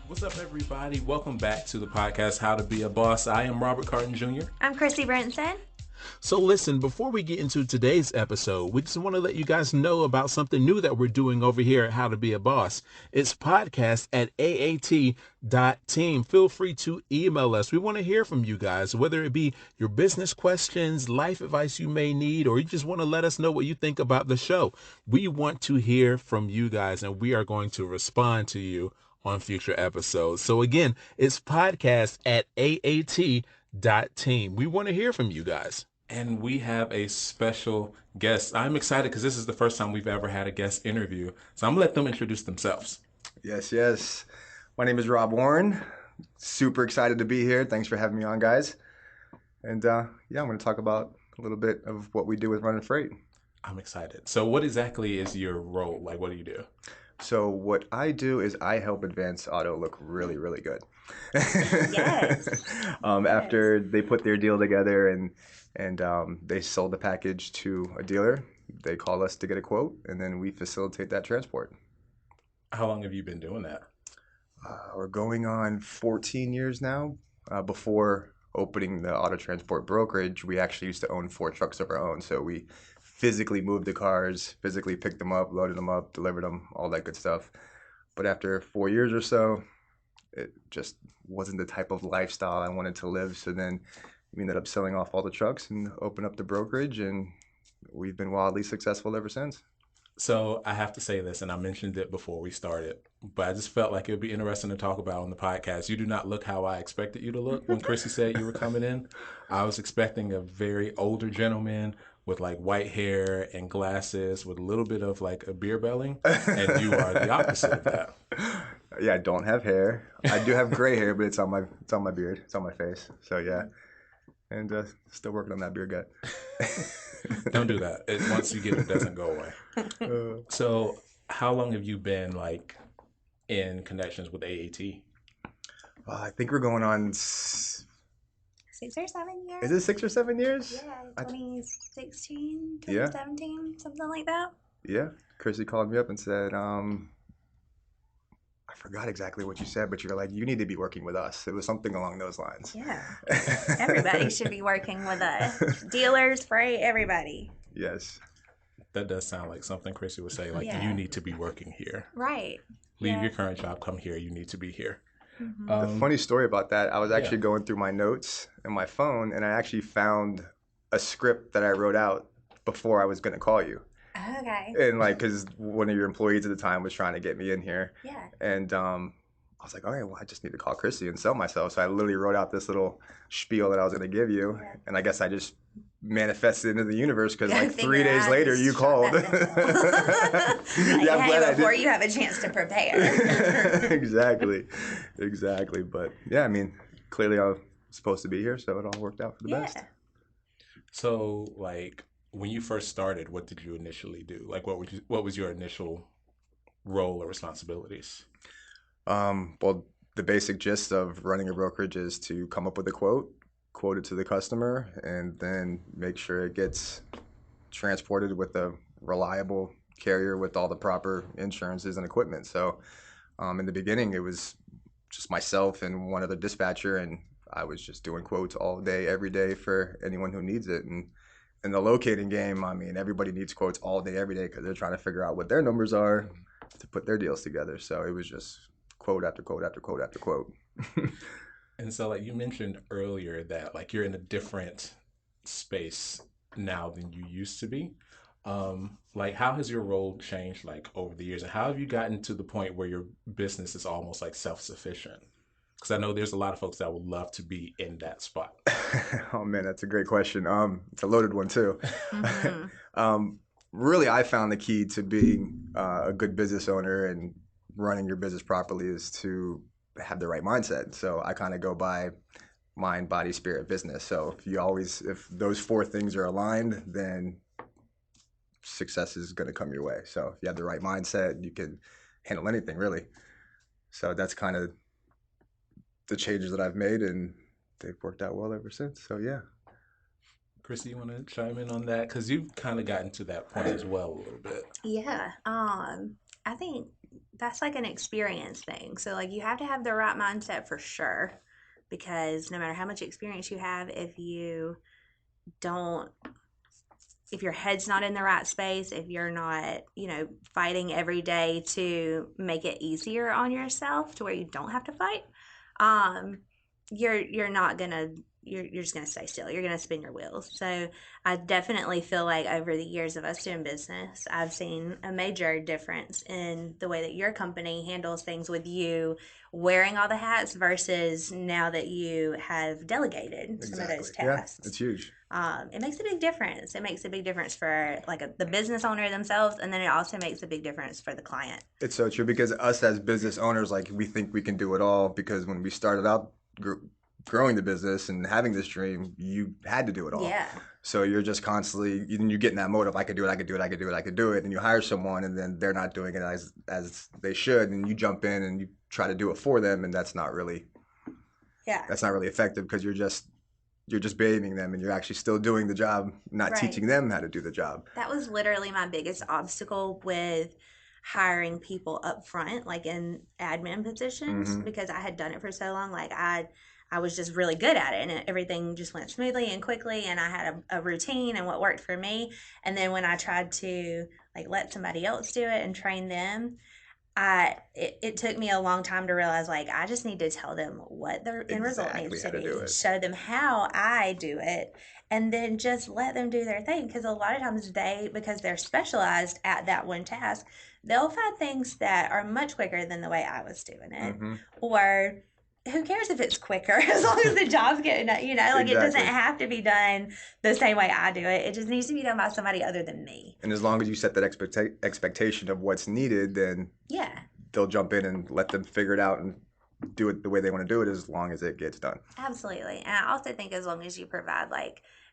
What's up, everybody? Welcome back to the podcast, How to Be a Boss. I am Robert Carton Jr. I'm Chrissy Brinson. So listen, before we get into today's episode, we just want to let you guys know about something new that we're doing over here at How to Be a Boss. It's podcast at aat.team. Feel free to email us. We want to hear from you guys, whether it be your business questions, life advice you may need, or you just want to let us know what you think about the show. We want to hear from you guys, and we are going to respond to you on future episodes. So again, it's podcast at aat.team. We want to hear from you guys. And we have a special guest. I'm excited because this is the first time we've ever had a guest interview. So I'm going to let them introduce themselves. Yes. My name is Rob Warren. Super excited to be here. Thanks for having me on, guys. And I'm going to talk about a little bit of what we do with Running Freight. I'm excited. So what exactly is your role? Like, what do you do? So what I do is I help Advance Auto look really, really good. Yes. After they put their deal together and they sold the package to a dealer, they call us to get a quote, and then we facilitate that transport. How long have you been doing that? We're going on 14 years now. Before opening the auto transport brokerage, we actually used to own 4 trucks of our own. So we physically moved the cars, physically picked them up, loaded them up, delivered them, all that good stuff. But after 4 years or so, it just wasn't the type of lifestyle I wanted to live. So then we ended up selling off all the trucks and opened up the brokerage, and we've been wildly successful ever since. So I have to say this, and I mentioned it before we started, but I just felt like it would be interesting to talk about on the podcast. You do not look how I expected you to look when Chrissy said you were coming in. I was expecting a very older gentleman with like white hair and glasses with a little bit of like a beer belly, and you are the opposite of that. Yeah, I don't have hair. I do have gray hair, but it's on my beard. It's on my face. So yeah, and still working on that beer gut. Don't do that. Once you get it, doesn't go away. So how long have you been like in connections with AAT? I think we're going on. 6 or 7 years. Is it 6 or 7 years? Yeah, 2016, Yeah. 2017, something like that. Yeah. Chrissy called me up and said, I forgot exactly what you said, but you're like, you need to be working with us. It was something along those lines. Yeah. Everybody should be working with us. Dealers, freight, everybody. Yes. That does sound like something Chrissy would say, like, Yeah. you need to be working here. Right. Leave Yeah. your current job, come here, you need to be here. Mm-hmm. The funny story about that, I was actually going through my notes in my phone, and I actually found a script that I wrote out before I was going to call you. Okay. And like, because one of your employees at the time was trying to get me in here. Yeah. And I was like, all right, well, I just need to call Chrissy and sell myself. So I literally wrote out this little spiel that I was going to give you. Yeah. And I guess I just manifested into the universe because Yeah, like figure 3 days out later, just you shut called. that down. Yeah, I'm glad I before did. you have a chance to prepare. Exactly. But yeah, I mean, clearly I was supposed to be here, so it all worked out for the best. So, like, when you first started, what did you initially do? Like, what was your initial role or responsibilities? Well, the basic gist of running a brokerage is to come up with a quote it to the customer, and then make sure it gets transported with a reliable carrier with all the proper insurances and equipment. So in the beginning, it was just myself and one other dispatcher, and I was just doing quotes all day, every day for anyone who needs it. And in the locating game, I mean, everybody needs quotes all day, every day, because they're trying to figure out what their numbers are to put their deals together. So it was just quote after quote after quote after quote. And so, like, you mentioned earlier that, like, you're in a different space now than you used to be. Like, how has your role changed, like, over the years? And how have you gotten to the point where your business is almost, like, self-sufficient? Because I know there's a lot of folks that would love to be in that spot. Oh man, that's a great question. It's a loaded one too. Mm-hmm. Really, I found the key to being a good business owner and running your business properly is to have the right mindset. So I kind of go by mind, body, spirit, business. So if those 4 things are aligned, then success is going to come your way. So if you have the right mindset, you can handle anything really. So that's kind of the changes that I've made, and they've worked out well ever since. So yeah. Chrissy, you want to chime in on that? Because you've kind of gotten to that point as well a little bit. Yeah. I think that's like an experience thing. So like you have to have the right mindset for sure, because no matter how much experience you have, don't if your head's not in the right space, if you're not, fighting every day to make it easier on yourself to where you don't have to fight, um, you're not gonna you're just gonna stay still. You're gonna spin your wheels. So I definitely feel like over the years of us doing business, I've seen a major difference in the way that your company handles things with you wearing all the hats versus now that you have delegated some of those Exactly. Yeah, tasks. it's huge. It makes a big difference. It makes a big difference for the business owner themselves, and then it also makes a big difference for the client. It's so true because us as business owners, like we think we can do it all because when we started out growing the business and having this dream, you had to do it all. Yeah. So you're just constantly, you get in that mode of I could do it, I could do it, I could do it, I could do it, and you hire someone and then they're not doing it as they should, and you jump in and you try to do it for them, and that's not really Yeah. effective because you're just babying them and you're actually still doing the job, not Right. teaching them how to do the job. That was literally my biggest obstacle with hiring people up front, like in admin positions, Mm-hmm. because I had done it for so long. Like I was just really good at it, and everything just went smoothly and quickly, and I had a routine and what worked for me. And then when I tried to let somebody else do it and train them, it took me a long time to realize I just need to tell them what the end result Exactly needs how to to do be, it. show them how I do it, and then just let them do their thing. Because a lot of times because they're specialized at that one task, they'll find things that are much quicker than the way I was doing it. Mm-hmm. Or who cares if it's quicker as long as the job's getting done, it doesn't Exactly. have to be done the same way I do it. It just needs to be done by somebody other than me. And as long as you set that expectation of what's needed, then Yeah. they'll jump in and let them figure it out and do it the way they want to do it as long as it gets done. Absolutely. And I also think as long as you provide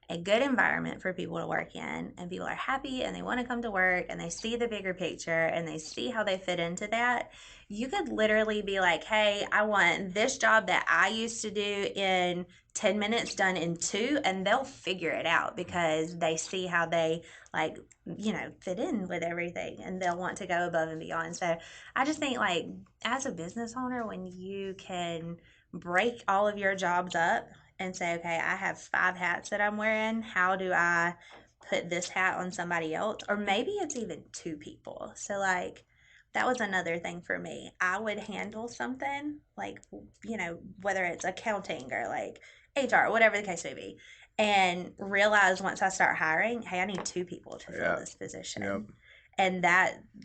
a good environment for people to work in, and people are happy and they want to come to work and they see the bigger picture and they see how they fit into that, you could literally be like, hey, I want this job that I used to do in 10 minutes done in 2, and they'll figure it out because they see how they fit in with everything, and they'll want to go above and beyond. So I just think as a business owner, when you can break all of your jobs up and say, okay, I have 5 hats that I'm wearing. How do I put this hat on somebody else? Or maybe it's even 2 people. So, that was another thing for me. I would handle something whether it's accounting or HR, whatever the case may be, and realize once I start hiring, hey, I need 2 people to fill this position. Yep. And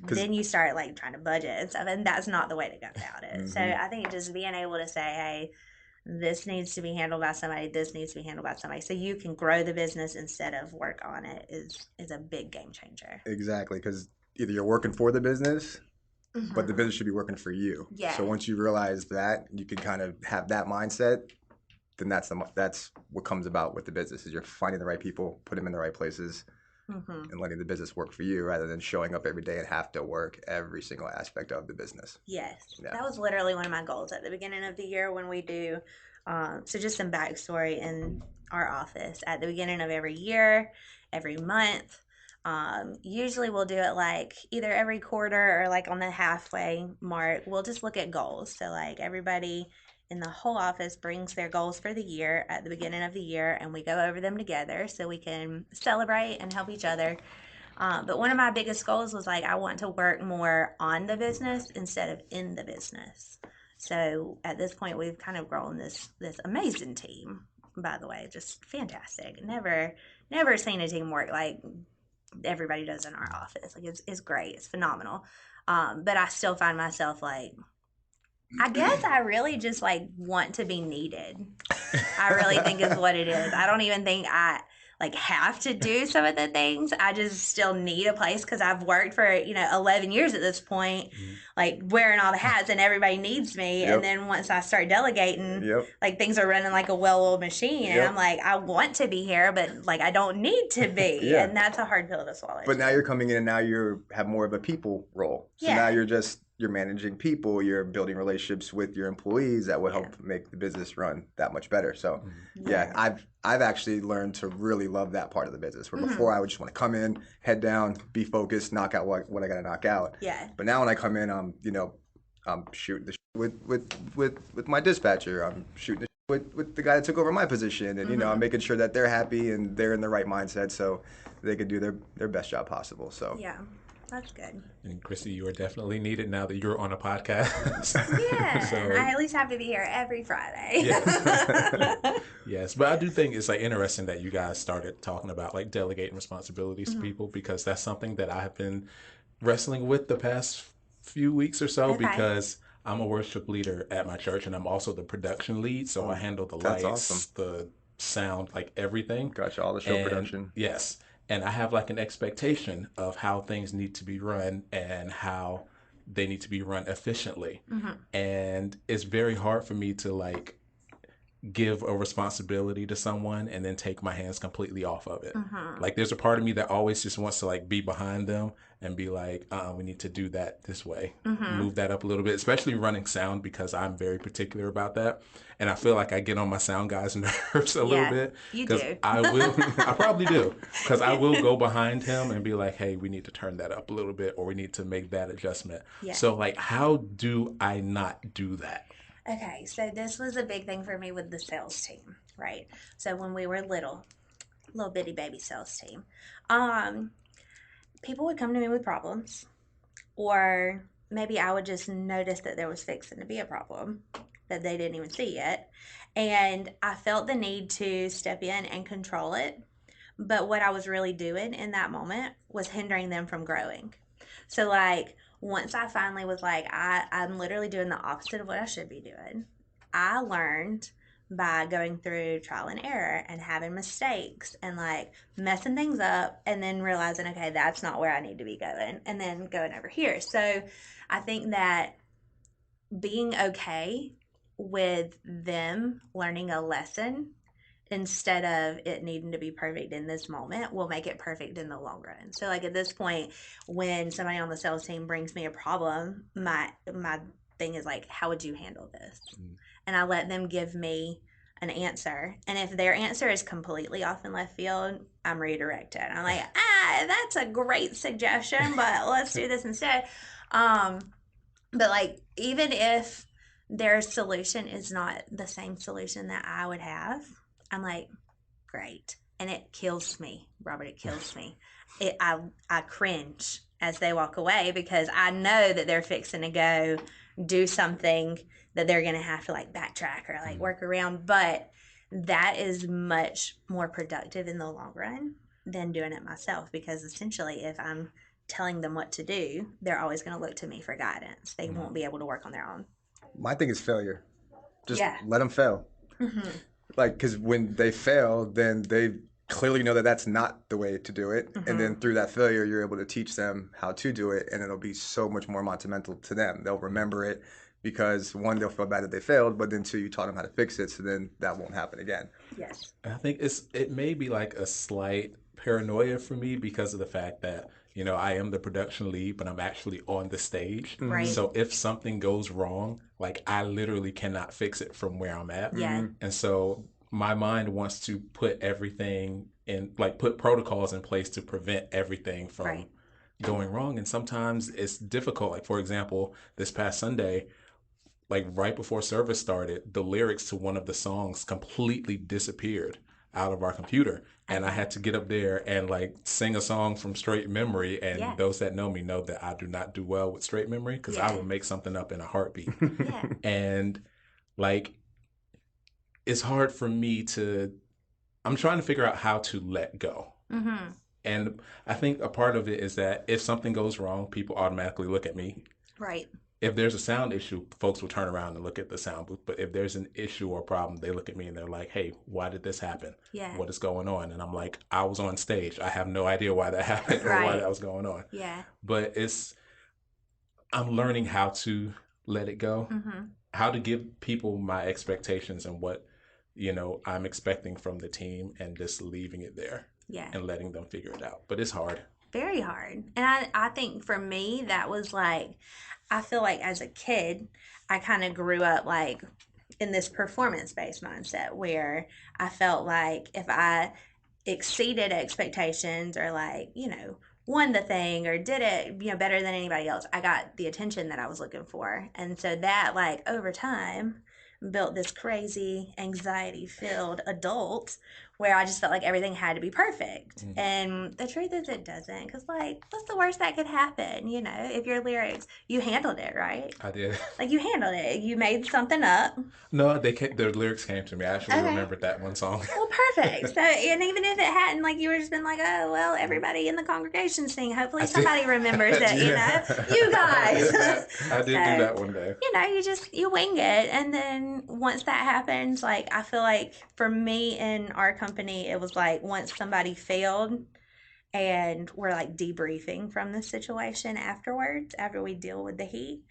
then you start trying to budget and stuff, and that's not the way to go about it. Mm-hmm. So I think just being able to say, hey, this needs to be handled by somebody, this needs to be handled by somebody, so you can grow the business instead of work on it is a big game changer. Exactly, because either you're working for the business, Mm-hmm. but the business should be working for you. Yeah. So once you realize that, you can kind of have that mindset, then that's what comes about with the business is you're finding the right people, put them in the right places, Mm-hmm. and letting the business work for you rather than showing up every day and have to work every single aspect of the business. Yes. Yeah. That was literally one of my goals at the beginning of the year when we do. So just some backstory in our office. At the beginning of every year, every month, usually we'll do it either every quarter or on the halfway mark. We'll just look at goals. So everybody in the whole office brings their goals for the year at the beginning of the year, and we go over them together so we can celebrate and help each other. But one of my biggest goals was I want to work more on the business instead of in the business. So at this point, we've kind of grown this amazing team. By the way, just fantastic. Never seen a team work like everybody does in our office. It's great. It's phenomenal. But I still find myself I guess I really just want to be needed. I really think is what it is. I don't even think I have to do some of the things. I just still need a place because I've worked for 11 years at this point, wearing all the hats, and everybody needs me. Yep. And then once I start delegating, Yep. things are running like a well-oiled machine, and Yep. I'm I want to be here, but I don't need to be. Yeah. And that's a hard pill to swallow. But now you're coming in and now you have more of a people role. So Yeah. now you're just you're managing people, you're building relationships with your employees that will Yeah. help make the business run that much better. So Yeah. I've actually learned to really love that part of the business. Where Mm-hmm. before I would just want to come in, head down, be focused, knock out what I got to knock out. Yeah. But now when I come in, I'm shooting the with my dispatcher. I'm shooting the with the guy that took over my position, and Mm-hmm. I'm making sure that they're happy and they're in the right mindset, so they can do their best job possible. So Yeah. That's good. And Chrissy, you are definitely needed now that you're on a podcast. Yeah. So, I at least have to be here every Friday. yes. Yes. But I do think it's like interesting that you guys started talking about like delegating responsibilities to people, because that's something that I have been wrestling with the past few weeks or so, Okay. because I'm a worship leader at my church and I'm also the production lead. So I handle the that's lights, awesome. the sound, like everything. Gotcha, all the show And production. yes. And I have like an expectation of how things need to be run and how they need to be run efficiently. And it's very hard for me to like give a responsibility to someone and then take my hands completely off of it. Like there's a part of me that always just wants to like be behind them and be like, we need to do that this way, move that up a little bit, especially running sound, because I'm very particular about that. And I feel like I get on my sound guys' nerves a little bit. You Because do. I probably do. Because I will go behind him and be like, hey, we need to turn that up a little bit, or we need to make that adjustment. Yeah. So like, how do I not do that? Okay, so this was a big thing for me with the sales team, right? So when we were little bitty baby sales team, people would come to me with problems, or maybe I would just notice that there was fixing to be a problem that they didn't even see yet, and I felt the need to step in and control it. But what I was really doing in that moment was hindering them from growing. So like once I finally was like, I'm literally doing the opposite of what I should be doing. I learned by going through trial and error and having mistakes and like messing things up and then realizing, okay, that's not where I need to be going, and then going over here. So I think that being okay with them learning a lesson instead of it needing to be perfect in this moment will make it perfect in the long run. So like at this point, when somebody on the sales team brings me a problem, my thing is like, how would you handle this? And I let them give me an answer. And if their answer is completely off in left field, I'm redirected. I'm like, that's a great suggestion, but let's do this instead. But like, even if their solution is not the same solution that I would have, I'm like, great. And it kills me, Robert. It kills me. I cringe as they walk away, because I know that they're fixing to go do something that they're going to have to like backtrack or like work around. But that is much more productive in the long run than doing it myself, because essentially if I'm telling them what to do, they're always going to look to me for guidance. They won't be able to work on their own. My thing is failure. Just Yeah. let them fail. Like, because when they fail, then they clearly know that that's not the way to do it. And then through that failure, you're able to teach them how to do it, and it'll be so much more monumental to them. They'll remember it because, one, they'll feel bad that they failed, but then two, you taught them how to fix it, so then that won't happen again. Yes. I think it may be like a slight paranoia for me because of the fact that, I am the production lead, but I'm actually on the stage. Right. So if something goes wrong, like I literally cannot fix it from where I'm at. Yeah. And so my mind wants to put everything in, like put protocols in place to prevent everything from going wrong. And sometimes it's difficult. Like, for example, this past Sunday, like right before service started, the lyrics to one of the songs completely disappeared out of our computer. And I had to get up there and like sing a song from straight memory. And those that know me know that I do not do well with straight memory, because I will make something up in a heartbeat. Yeah. And like, it's hard for me I'm trying to figure out how to let go. And I think a part of it is that if something goes wrong, people automatically look at me. Right. If there's a sound issue, folks will turn around and look at the sound booth. But if there's an issue or problem, they look at me and they're like, hey, why did this happen? Yeah. What is going on? And I'm like, I was on stage. I have no idea why that happened or why that was going on. Yeah. But I'm learning how to let it go, how to give people my expectations and what, I'm expecting from the team, and just leaving it there and letting them figure it out. But it's hard. very hard. And I think for me, that was like, I feel like as a kid, I kind of grew up like in this performance based mindset where I felt like if I exceeded expectations or like, won the thing or did it, better than anybody else, I got the attention that I was looking for. And so that like over time built this crazy anxiety filled adult where I just felt like everything had to be perfect. And the truth is it doesn't, because like what's the worst that could happen? If your lyrics, you handled it right. I did. Like you handled it. You made something up. No, their lyrics came to me. I actually Okay. remembered that one song. Well, perfect. So, and even if it hadn't, like, you were just been like, oh, well, everybody in the congregation sing. Hopefully somebody remembers it, you guys. I did do that one day. You wing it. And then once that happens, like, I feel like for me in our company, it was like once somebody failed and we're like debriefing from the situation afterwards, after we deal with the heat.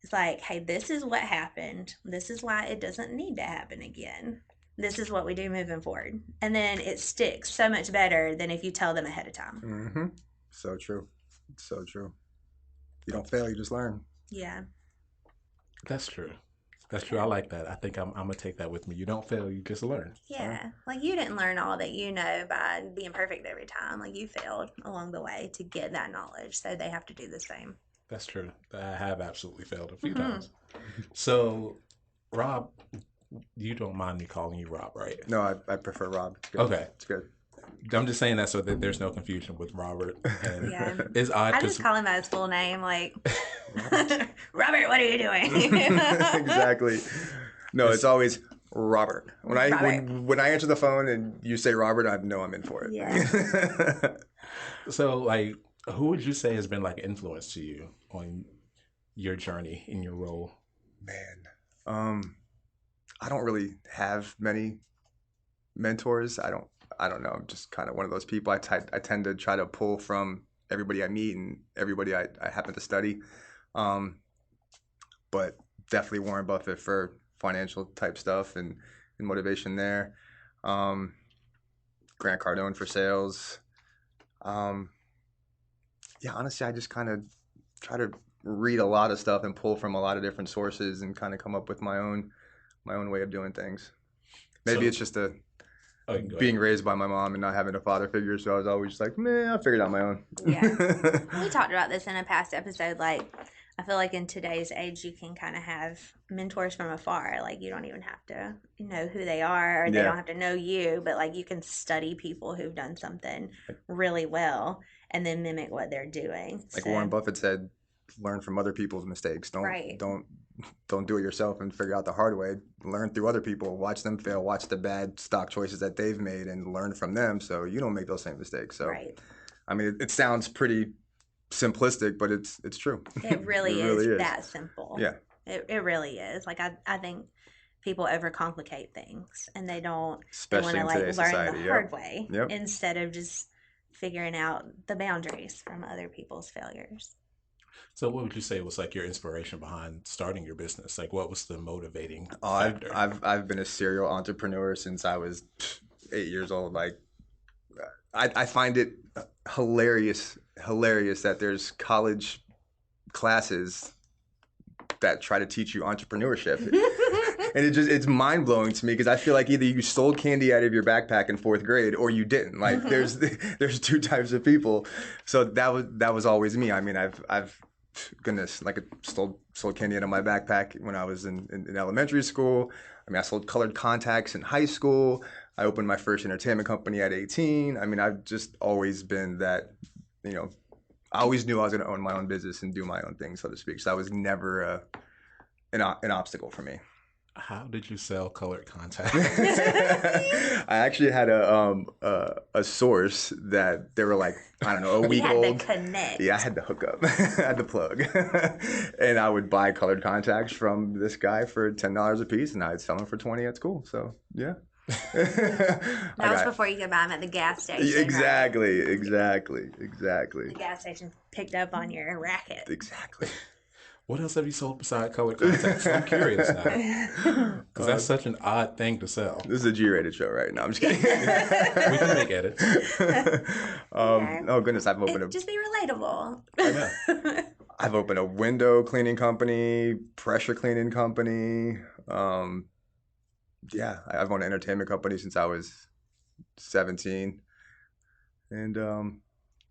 It's like, hey, this is what happened. This is why it doesn't need to happen again. This is what we do moving forward. And then it sticks so much better than if you tell them ahead of time. Mm-hmm. So true. So true. You don't fail, you just learn. Yeah. That's true. That's true. I like that. I think I'm going to take that with me. You don't fail, you just learn. Yeah. Like you didn't learn all that you know by being perfect every time. Like you failed along the way to get that knowledge. So they have to do the same. That's true. I have absolutely failed a few times. So, Rob, you don't mind me calling you Rob, right? No, I prefer Rob. It's good. Okay. It's good. I'm just saying that so that there's no confusion with Robert. And Yeah. it's odd I because just call him by his full name, like, Robert, what are you doing? Exactly. No, it's always Robert. When Robert. when I answer the phone and you say Robert, I know I'm in for it. Yeah. so like, who would you say has been like influence to you on your journey in your role? Man, I don't really have many mentors. I don't know. I'm just kind of one of those people. I tend to try to pull from everybody I meet and everybody I happen to study. But definitely Warren Buffett for financial type stuff and motivation there. Grant Cardone for sales. Yeah, honestly, I just kind of try to read a lot of stuff and pull from a lot of different sources and kind of come up with my own way of doing things. Maybe it's just being raised by my mom and not having a father figure, so I was always just like, man, I figured out my own. Yeah. We talked about this in a past episode. Like, I feel like in today's age, you can kind of have mentors from afar. Like, you don't even have to know who they are, or they don't have to know you, but like you can study people who've done something really well and then mimic what they're doing. Like Warren Buffett said, learn from other people's mistakes. Don't do it yourself and figure out the hard way. Learn through other people. Watch them fail. Watch the bad stock choices that they've made and learn from them so you don't make those same mistakes. So, I mean, it sounds pretty simplistic, but it's true. It really is that simple. Yeah. It really is. Like, I think people overcomplicate things and they want Especially to in like today's learn society. the hard way instead of just figuring out the boundaries from other people's failures. So what would you say was like your inspiration behind starting your business? Like what was the motivating factor? I've been a serial entrepreneur since I was 8 years old. Like I find it hilarious that there's college classes that try to teach you entrepreneurship. And it's mind blowing to me because I feel like either you stole candy out of your backpack in 4th grade or you didn't. Like there's two types of people. So that was always me. I mean, I've goodness, like I sold candy out of my backpack when I was in elementary school. I mean, I sold colored contacts in high school. I opened my first entertainment company at 18. I mean, I've just always been that, I always knew I was going to own my own business and do my own thing, so to speak. So that was never an obstacle for me. How did you sell colored contacts? I actually had a source that they were like, I don't know, a week old. You had to connect. Yeah, I had to hook up. I had to plug. And I would buy colored contacts from this guy for $10 a piece, and I'd sell them for $20 at school. So, yeah. That was before you could buy them at the gas station. Exactly, right? exactly. The gas station picked up on your racket. Exactly. What else have you sold beside colored contacts? I'm curious now. Because that's such an odd thing to sell. This is a G-rated show, right? No, I'm just kidding. We can make edits. Oh goodness, Just be relatable. I know. I've opened a window cleaning company, pressure cleaning company. Yeah, I've owned an entertainment company since I was 17, and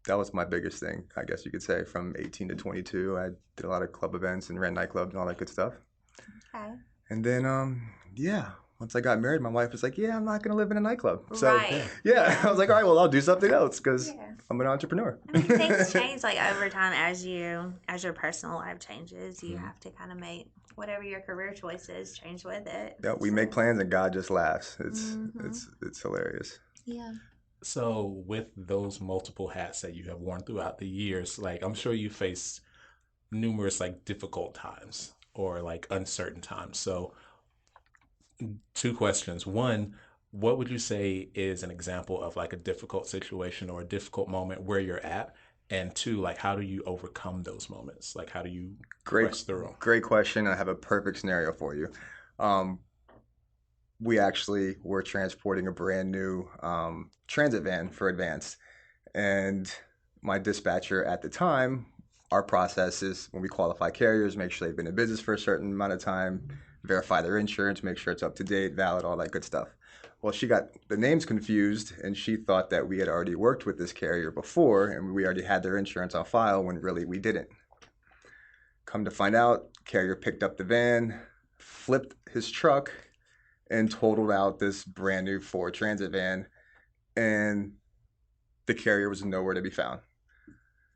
that was my biggest thing, I guess you could say. From 18 to 22, I did a lot of club events and ran nightclubs and all that good stuff. Okay. And then, yeah, once I got married, my wife was like, "Yeah, I'm not gonna live in a nightclub." So, Right. yeah, I was like, "All right, well, I'll do something else because I'm an entrepreneur." I mean, things change like over time as your personal life changes. You have to kind of make whatever your career choice is change with it. Yeah, we make plans and God just laughs. It's hilarious. Yeah. So with those multiple hats that you have worn throughout the years, like I'm sure you face numerous like difficult times or like uncertain times. So two questions. One, what would you say is an example of like a difficult situation or a difficult moment where you're at? And two, like how do you overcome those moments? Like how do you press through them? Great question. I have a perfect scenario for you. We actually were transporting a brand new transit van for Advanced. And my dispatcher at the time, our process is when we qualify carriers, make sure they've been in business for a certain amount of time, verify their insurance, make sure it's up to date, valid, all that good stuff. Well, she got the names confused, and she thought that we had already worked with this carrier before, and we already had their insurance on file, when really we didn't. Come to find out, carrier picked up the van, flipped his truck, and totaled out this brand new Ford Transit van, and the carrier was nowhere to be found.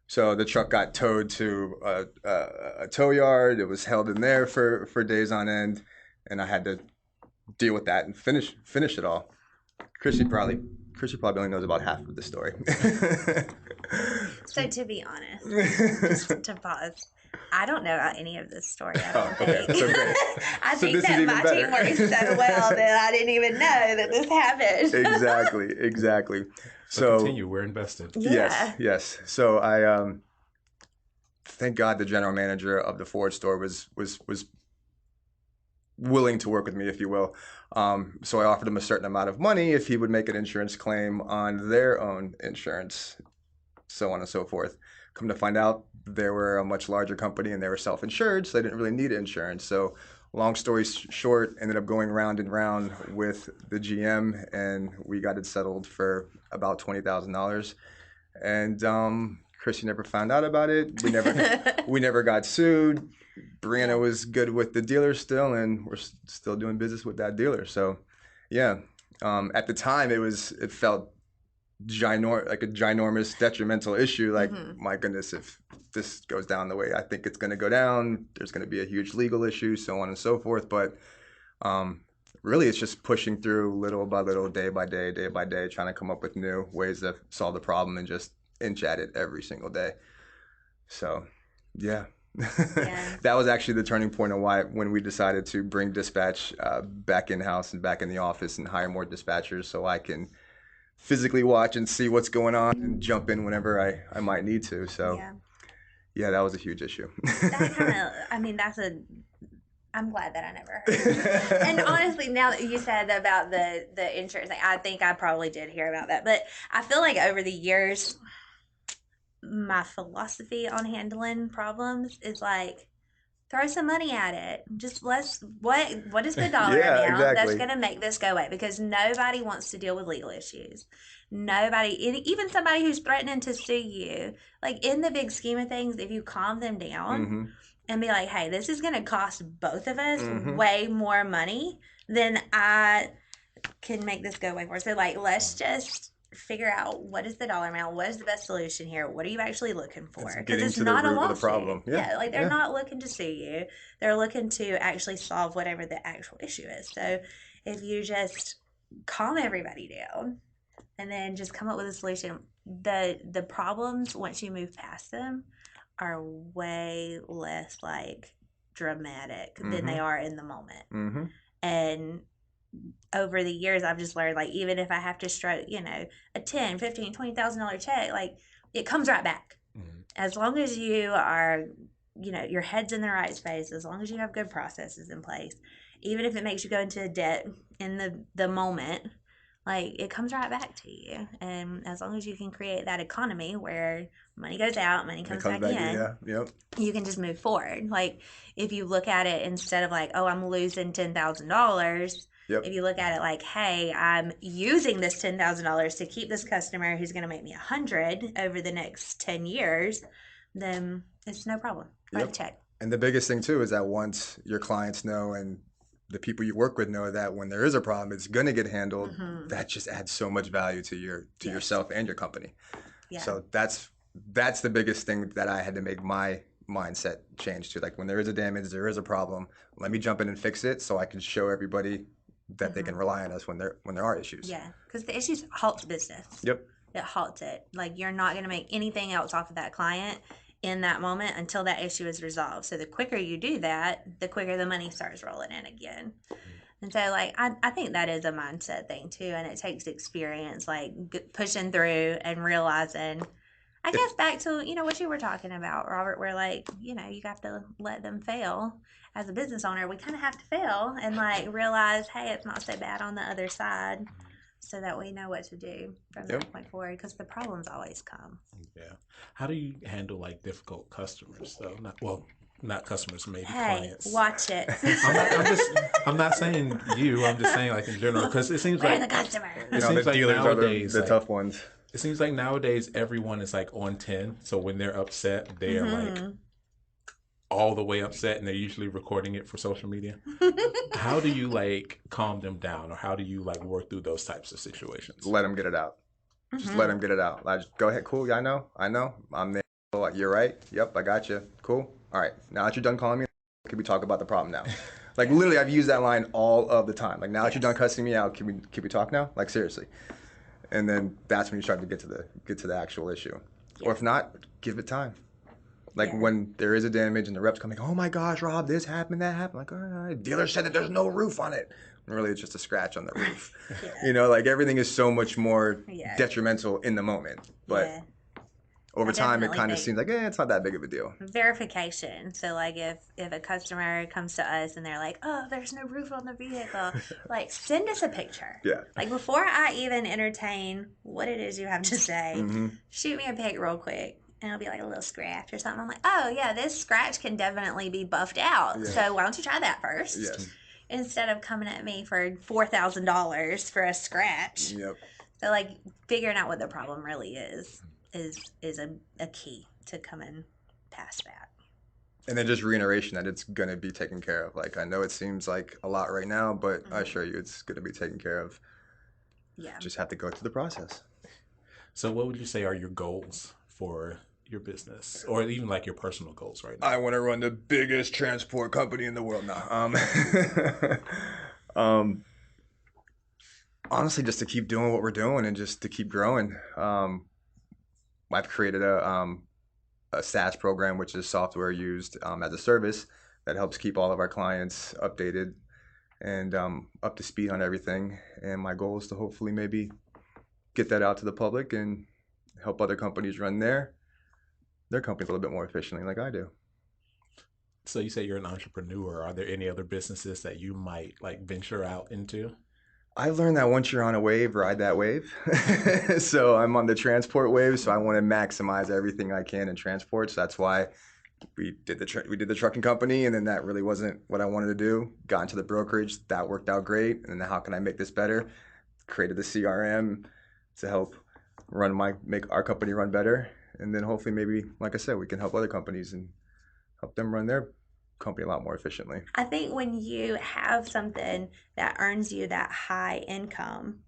So the truck got towed to a tow yard. It was held in there for days on end, and I had to deal with that and finish it all. Chrissy probably only knows about half of the story. So to be honest, just to pause, I don't know about any of this story. I don't think. Okay, so great. I So think this is that even my better. team works so well that I didn't even know that this happened. Exactly. So continue. We're invested. Yeah. Yes. So I thank God the general manager of the Ford store was willing to work with me, if you will. So I offered him a certain amount of money if he would make an insurance claim on their own insurance, so on and so forth. Come to find out, they were a much larger company and they were self-insured, so they didn't really need insurance. So long story short, ended up going round and round with the GM, and we got it settled for about $20,000. And Chrissy never found out about it. We never got sued. Brianna was good with the dealer still, and we're still doing business with that dealer. So, yeah, at the time it felt like a ginormous detrimental issue. Like, my goodness, if this goes down the way I think it's going to go down, there's going to be a huge legal issue, so on and so forth. But really, it's just pushing through little by little, day by day, trying to come up with new ways to solve the problem and just inch at it every single day. So, yeah. That was actually the turning point of when we decided to bring dispatch back in-house and back in the office and hire more dispatchers so I can physically watch and see what's going on and jump in whenever I might need to. So yeah, that was a huge issue. I'm glad that I never heard. And honestly, now that you said about the insurance, I think I probably did hear about that. But I feel like over the years, my philosophy on handling problems is like, throw some money at it. Just what is the dollar amount that's going to make this go away? Because nobody wants to deal with legal issues. Nobody, even somebody who's threatening to sue you, like in the big scheme of things, if you calm them down and be like, hey, this is going to cost both of us way more money than I can make this go away for. So like, let's just figure out what is the dollar amount, what is the best solution here, what are you actually looking for? Because it's not a lawsuit. Like they're not looking to sue you, they're looking to actually solve whatever the actual issue is. So if you just calm everybody down and then just come up with a solution, the problems, once you move past them, are way less like dramatic than they are in the moment. And over the years, I've just learned, like, even if I have to stroke, a $10,000, $15,000, $20,000 check, like, it comes right back. As long as you are your head's in the right space, as long as you have good processes in place, even if it makes you go into debt in the moment, like it comes right back to you. And as long as you can create that economy where money goes out, money It comes comes back back, in, yeah, yep. you can just move forward. Like if you look at it instead of like, oh, I'm losing $10,000. Yep. If you look at it like, hey, I'm using this $10,000 to keep this customer who's going to make me 100 over the next 10 years, then it's no problem. Write a Yep. check. And the biggest thing too is that once your clients know and the people you work with know that when there is a problem, it's going to get handled. Mhm. That just adds so much value to Yes. yourself and your company. Yeah. So that's the biggest thing that I had to make my mindset change to. Like when there is a damage, there is a problem. Let me jump in and fix it so I can show everybody that they can rely on us when there are issues. Yeah, because the issues halt business. Yep. It halts it. Like you're not going to make anything else off of that client in that moment until that issue is resolved. So the quicker you do that, the quicker the money starts rolling in again. And so, like, I think that is a mindset thing too, and it takes experience, like pushing through and realizing. I guess back to what you were talking about, Robert, where like you have to let them fail. As a business owner, we kind of have to fail and like realize, hey, it's not so bad on the other side, so that we know what to do from Yep. that point forward. Because the problems always come. Yeah. How do you handle like difficult customers though? Not customers, maybe Hey, clients. watch it. I'm not saying you. I'm just saying like in general because it seems They're like the customer. it The seems like dealers nowadays are the like, tough ones. it seems like nowadays everyone is like on 10. So when they're upset, they're like all the way upset, and they're usually recording it for social media. How do you like calm them down, or how do you like work through those types of situations? Let them get it out. Just let them get it out. Like, go ahead, cool. Yeah, I know. I'm there. Like, you're right. Yep, I got you. Cool. All right. Now that you're done calling me, can we talk about the problem now? Like literally, I've used that line all of the time. Like now that you're done cussing me out, can we talk now? Like seriously. And then that's when you start to get to the actual issue. Or if not, give it time. Like when there is a damage and the reps coming, oh my gosh, Rob, this happened, that happened. Like, all right, dealer said that there's no roof on it. And really, it's just a scratch on the roof. Like everything is so much more detrimental in the moment. But over time, it kind of seems like, it's not that big of a deal. Verification. So, like, if a customer comes to us and they're like, "Oh, there's no roof on the vehicle," like, send us a picture. Yeah. Like before I even entertain what it is you have to say, shoot me a pic real quick. And it'll be like a little scratch or something. I'm like, oh yeah, this scratch can definitely be buffed out. Yeah. So why don't you try that first? Yes. Instead of coming at me for $4,000 for a scratch. Yep. So like figuring out what the problem really is a key to coming past that. And then just reiteration that it's going to be taken care of. Like, I know it seems like a lot right now, but I assure you it's going to be taken care of. Yeah. Just have to go through the process. So what would you say are your goals for your business, or even like your personal goals right now? I want to run the biggest transport company in the world now. Honestly, just to keep doing what we're doing and just to keep growing. I've created a SaaS program, which is software used as a service that helps keep all of our clients updated and up to speed on everything. And my goal is to hopefully maybe get that out to the public and help other companies run their companies a little bit more efficiently like I do. So you say you're an entrepreneur. Are there any other businesses that you might like venture out into? I learned that once you're on a wave, ride that wave. So I'm on the transport wave, so I want to maximize everything I can in transport. So that's why we did the trucking company, and then that really wasn't what I wanted to do. Got into the brokerage, that worked out great. And then how can I make this better? Created the CRM to help make our company run better. And then hopefully maybe, like I said, we can help other companies and help them run their company a lot more efficiently. I think when you have something that earns you that high income,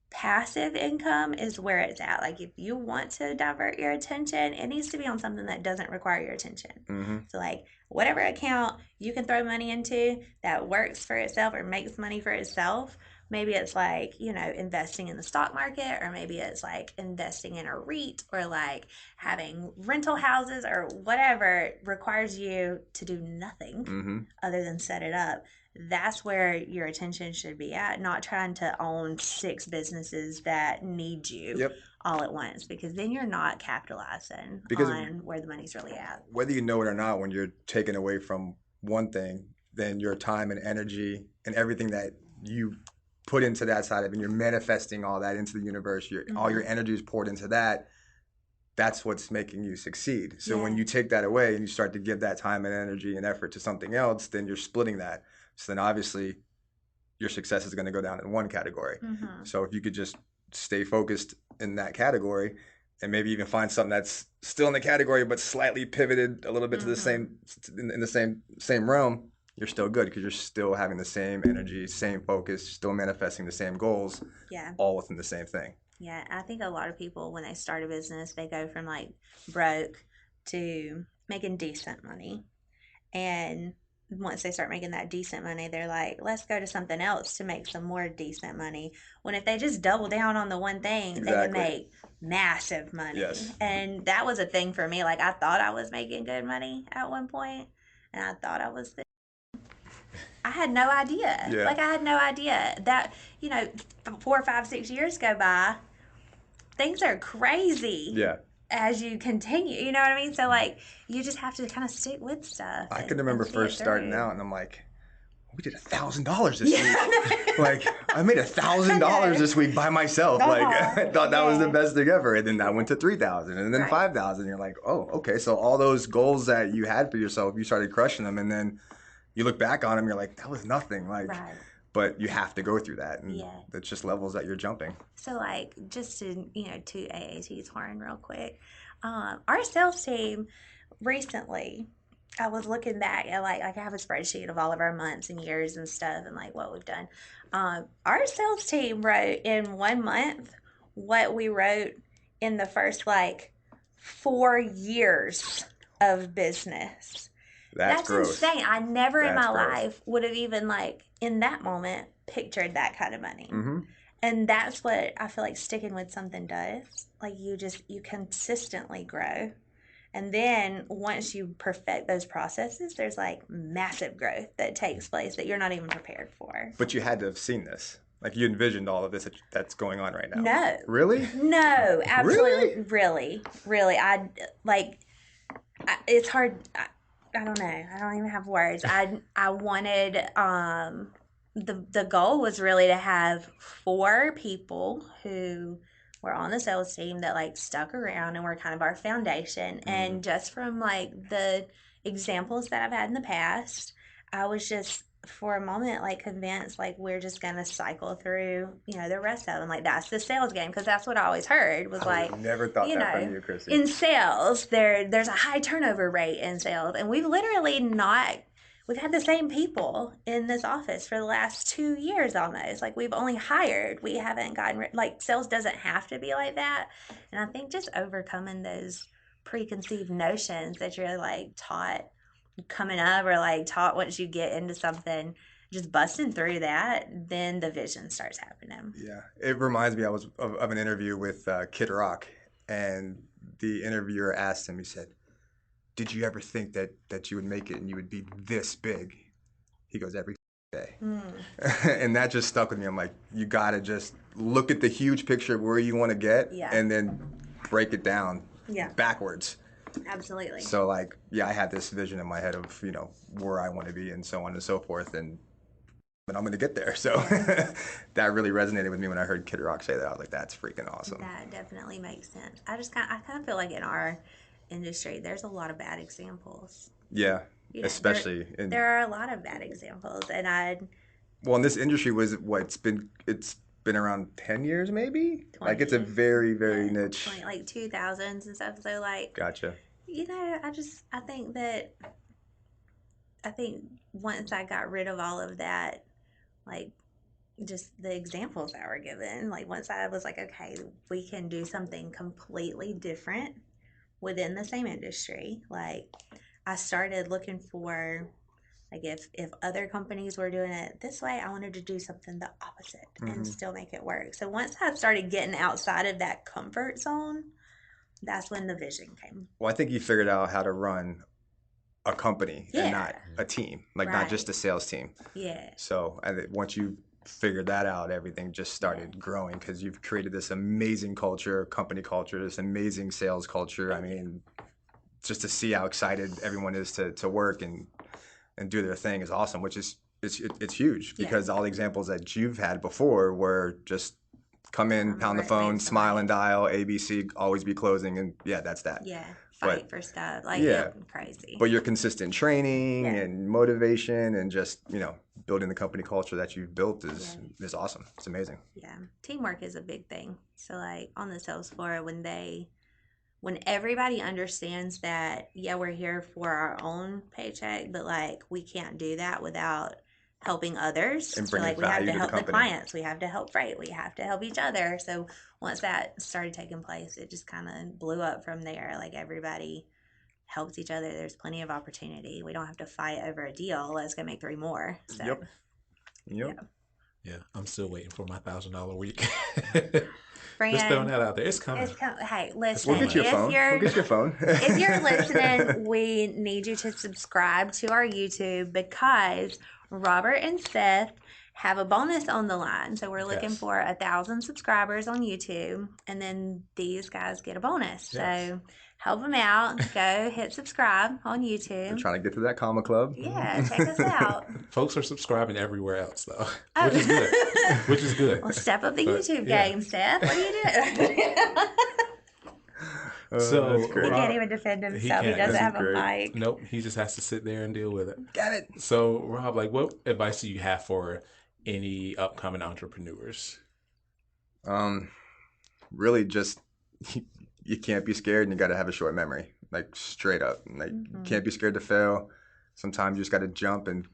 passive income is where it's at. Like if you want to divert your attention, it needs to be on something that doesn't require your attention. So like whatever account you can throw money into that works for itself or makes money for itself. Maybe it's like, investing in the stock market, or maybe it's like investing in a REIT, or like having rental houses, or whatever requires you to do nothing other than set it up. that's where your attention should be at, not trying to own 6 businesses that need you Yep. all at once, because then you're not capitalizing Because on where the money's really at. whether you know it or not, when you're taken away from one thing, then your time and energy and everything that you put into that side of it, and you're manifesting all that into the universe, all your energy is poured into that. That's what's making you succeed. So when you take that away and you start to give that time and energy and effort to something else, then you're splitting that. So then obviously your success is going to go down in one category. So if you could just stay focused in that category and maybe even find something that's still in the category but slightly pivoted a little bit to the same in the same realm, you're still good because you're still having the same energy, same focus, still manifesting the same goals, all within the same thing. Yeah, I think a lot of people, when they start a business, they go from like broke to making decent money. And once they start making that decent money, they're like, let's go to something else to make some more decent money. When if they just double down on the one thing, they can make massive money. Yes. And that was a thing for me. Like, I thought I was making good money at one point, and I thought I was I had no idea. Yeah. Like, I had no idea that, 4, 5, 6 years go by, things are crazy. Yeah. As you continue, you know what I mean? So, like, you just have to kind of stick with stuff. I can remember first starting out, and I'm like, we did $1,000 this week. Like, I made $1,000 this week by myself. Like, I thought that was the best thing ever. And then that went to 3,000, and then 5,000. You're like, oh, okay. So all those goals that you had for yourself, you started crushing them, and then you look back on them, you're like, that was nothing. Like, but you have to go through that, and it's just levels that you're jumping. So, like, just to to AAT's horn real quick, our sales team recently, I was looking back at like I have a spreadsheet of all of our months and years and stuff, and like what we've done. Our sales team wrote in 1 month what we wrote in the first like 4 years of business. That's insane. I never in my life would have even like in that moment pictured that kind of money. And that's what I feel like sticking with something does. Like you consistently grow. And then once you perfect those processes, there's like massive growth that takes place that you're not even prepared for. But you had to have seen this. Like you envisioned all of this that's going on right now. No. Really? No, absolutely. Really? It's hard. I don't know. I don't even have words. I wanted the goal was really to have 4 people who were on the sales team that like stuck around and were kind of our foundation. And just from like the examples that I've had in the past, I was just for a moment like convinced like we're just gonna cycle through the rest of them, like that's the sales game, because that's what I always heard was like never thought that from you, Chrissy. In sales there's a high turnover rate in sales, and we've had the same people in this office for the last 2 years almost. Like we've only hired, we haven't gotten like sales doesn't have to be like that. And I think just overcoming those preconceived notions that you're like taught coming up or like taught once you get into something, just busting through that, then the vision starts happening. Yeah, it reminds me of an interview with Kid Rock, and the interviewer asked him, he said, did you ever think that you would make it and you would be this big? He goes, every day. And that just stuck with me. I'm like, you gotta just look at the huge picture of where you want to get and then break it down backwards. Absolutely. So like, yeah, I had this vision in my head of, where I want to be and so on and so forth. And I'm going to get there. So that really resonated with me when I heard Kid Rock say that. I was like, that's freaking awesome. That definitely makes sense. I kind of feel like in our industry, there's a lot of bad examples. Yeah, especially. There are a lot of bad examples. And well, in this industry it's been around 10 years maybe? Like it's a very, very niche. Like 2000s and stuff. So like. Gotcha. I think once I got rid of all of that, like just the examples that were given, like once I was like, okay, we can do something completely different within the same industry. Like I started looking for, like if other companies were doing it this way, I wanted to do something the opposite and still make it work. So once I started getting outside of that comfort zone, that's when the vision came. Well, I think you figured out how to run a company and not a team, like not just a sales team. Yeah. So once you figured that out, everything just started growing because you've created this amazing culture, company culture, this amazing sales culture. I mean, just to see how excited everyone is to work and do their thing is awesome, which is it's huge because all the examples that you've had before were just come in, pound the phone, smile and dial, ABC, always be closing, and that's that. Yeah, fight for stuff. Like, crazy. But your consistent training and motivation and just, building the company culture that you've built is awesome. It's amazing. Yeah, teamwork is a big thing. So, like, on the sales floor, when everybody understands that, we're here for our own paycheck, but, like, we can't do that without helping others. And so, like, we have to value to help the the company. clients. We have to help freight. We have to help each other. So once that started taking place, it just kind of blew up from there. Like, everybody helps each other. There's plenty of opportunity. We don't have to fight over a deal. Let's go make 3 more. So, Yep. Yeah, I'm still waiting for my $1,000 week. Friend, just throwing that out there. It's coming. Hey, listen. We'll get you a phone. We'll get you a phone. If you're listening, we need you to subscribe to our YouTube because Robert and Seth have a bonus on the line. So we're looking for 1,000 subscribers on YouTube, and then these guys get a bonus. Yes. So help them out. Go hit subscribe on YouTube. We're trying to get to that comma club. Yeah, check us out. Folks are subscribing everywhere else, though, which is good. Which is good. Well, step up the YouTube game, Seth. What are you doing? So he can't even defend himself. He doesn't have a mic. Nope, he just has to sit there and deal with it. Got it. So, Rob, like, what advice do you have for any upcoming entrepreneurs? Really, just you can't be scared, and you got to have a short memory, like straight up. Like you can't be scared to fail. Sometimes you just got to jump and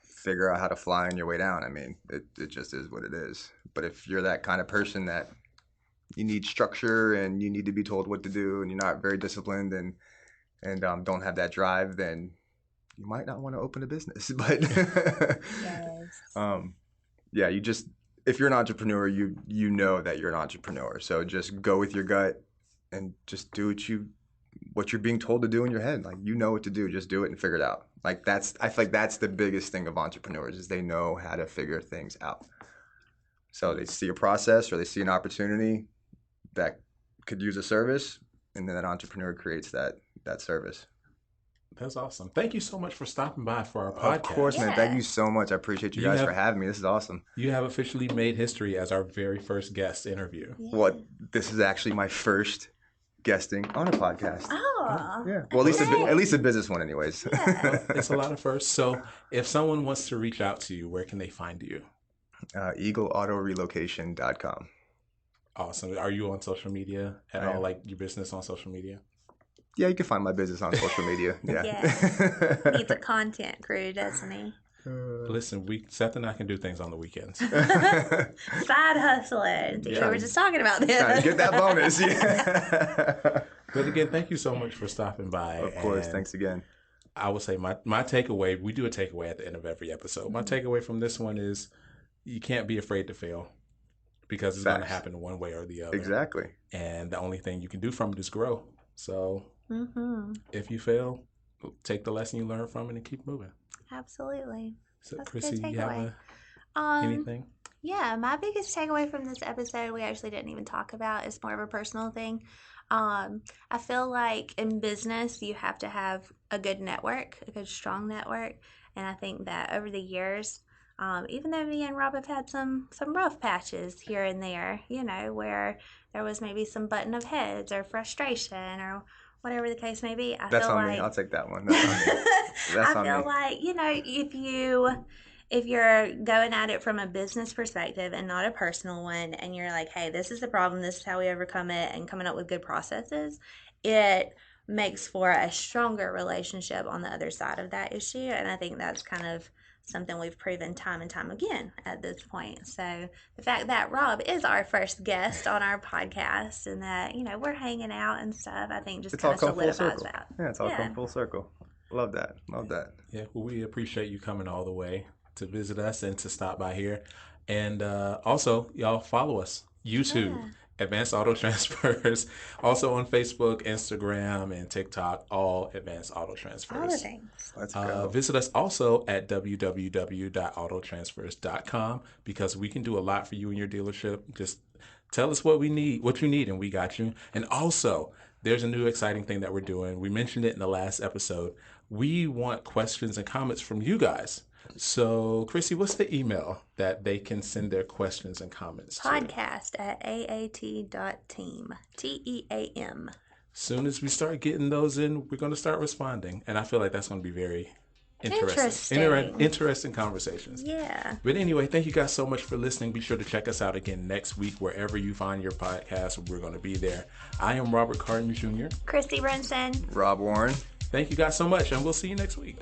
figure out how to fly on your way down. I mean, it just is what it is. But if you're that kind of person that you need structure and you need to be told what to do, and you're not very disciplined and don't have that drive, then you might not want to open a business. But you just, if you're an entrepreneur, you know that you're an entrepreneur. So just go with your gut and just do what you're being told to do in your head. Like, you know what to do, just do it and figure it out. Like, I feel like that's the biggest thing of entrepreneurs is they know how to figure things out. So they see a process or they see an opportunity that could use a service, and then that entrepreneur creates that service. That's awesome. Thank you so much for stopping by for our podcast. Of course, man. Thank you so much. I appreciate you guys for having me. This is awesome. You have officially made history as our very first guest interview. Yeah. This is actually my first guesting on a podcast. Oh. Yeah. Well, at least a business one anyways. Yeah. Well, it's a lot of firsts. So if someone wants to reach out to you, where can they find you? EagleAutoRelocation.com. Awesome. Are you on social media at all? Like your business on social media? Yeah, you can find my business on social media. Yeah. He's a content crew, doesn't he? Listen, Seth and I can do things on the weekends. Side hustling. We were just talking about this. Trying to get that bonus. Yeah. But again, thank you so much for stopping by. Of course. Thanks again. I would say my takeaway, we do a takeaway at the end of every episode. My takeaway from this one is you can't be afraid to fail because it's going to happen one way or the other. Exactly. And the only thing you can do from it is grow. So if you fail, take the lesson you learned from it and keep moving. Absolutely. So, That's Chrissy, a good you takeaway. have anything? Yeah, my biggest takeaway from this episode we actually didn't even talk about. It's more of a personal thing. I feel like in business you have to have a good network, a good strong network, and I think that over the years, even though me and Rob have had some rough patches here and there, where there was maybe some button of heads or frustration or whatever the case may be. That's on me. I'll take that one. That's on me. That's on me. I feel like, if you're going at it from a business perspective and not a personal one, and you're like, hey, this is the problem, this is how we overcome it, and coming up with good processes, it makes for a stronger relationship on the other side of that issue. And I think that's kind of something we've proven time and time again at this point. So the fact that Rob is our first guest on our podcast and that, we're hanging out and stuff, I think just kind of solidifies that. Yeah, it's all come full circle. Love that. Yeah, well, we appreciate you coming all the way to visit us and to stop by here. And also, y'all follow us. YouTube Advanced Auto Transfers. Also on Facebook, Instagram, and TikTok, all Advanced Auto Transfers. All the things. Let's go. Visit us also at www.autotransfers.com because we can do a lot for you and your dealership. Just tell us what you need, and we got you. And also, there's a new exciting thing that we're doing. We mentioned it in the last episode. We want questions and comments from you guys. So, Chrissy, what's the email that they can send their questions and comments to? Podcast@aat.team. TEAM. Soon as we start getting those in, we're going to start responding. And I feel like that's going to be very interesting. Interesting conversations. Yeah. But anyway, thank you guys so much for listening. Be sure to check us out again next week, wherever you find your podcast. We're going to be there. I am Robert Carton Jr. Christy Brinson. Rob Warren. Thank you guys so much, and we'll see you next week.